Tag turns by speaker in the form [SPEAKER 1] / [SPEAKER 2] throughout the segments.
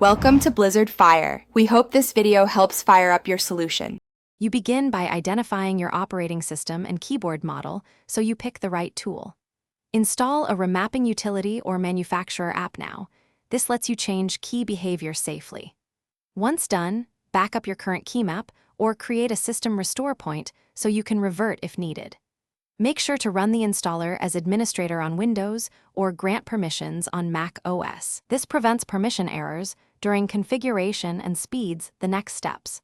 [SPEAKER 1] Welcome to Blizzard Fire. We hope this video helps fire up your solution.
[SPEAKER 2] You begin by identifying your operating system and keyboard model so you pick the right tool. Install a remapping utility or manufacturer app now. This lets you change key behavior safely. Once done, back up your current key map or create a system restore point so you can revert if needed. Make sure to run the installer as administrator on Windows or grant permissions on Mac OS. This prevents permission errors during configuration and speeds the next steps.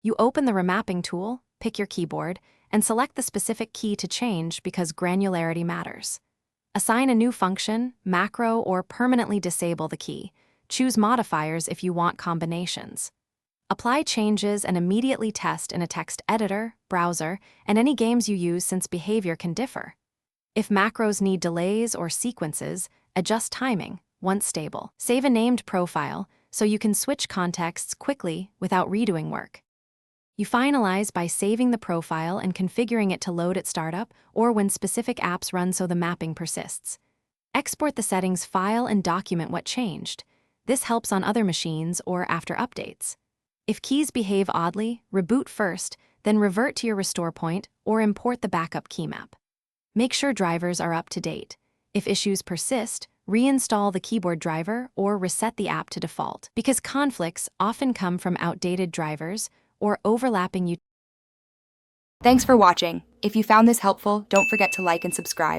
[SPEAKER 2] You open the remapping tool, pick your keyboard, and select the specific key to change because granularity matters. Assign a new function, macro, or permanently disable the key. Choose modifiers if you want combinations. Apply changes and immediately test in a text editor, browser, and any games you use since behavior can differ. If macros need delays or sequences, adjust timing once stable. Save a named profile so you can switch contexts quickly without redoing work. You finalize by saving the profile and configuring it to load at startup or when specific apps run so the mapping persists. Export the settings file and document what changed. This helps on other machines or after updates. If keys behave oddly, reboot first, then revert to your restore point or import the backup key map. Make sure drivers are up to date. If issues persist, reinstall the keyboard driver or reset the app to default, because conflicts often come from outdated drivers or overlapping.
[SPEAKER 1] Thanks for watching. If you found this helpful, don't forget to like and subscribe.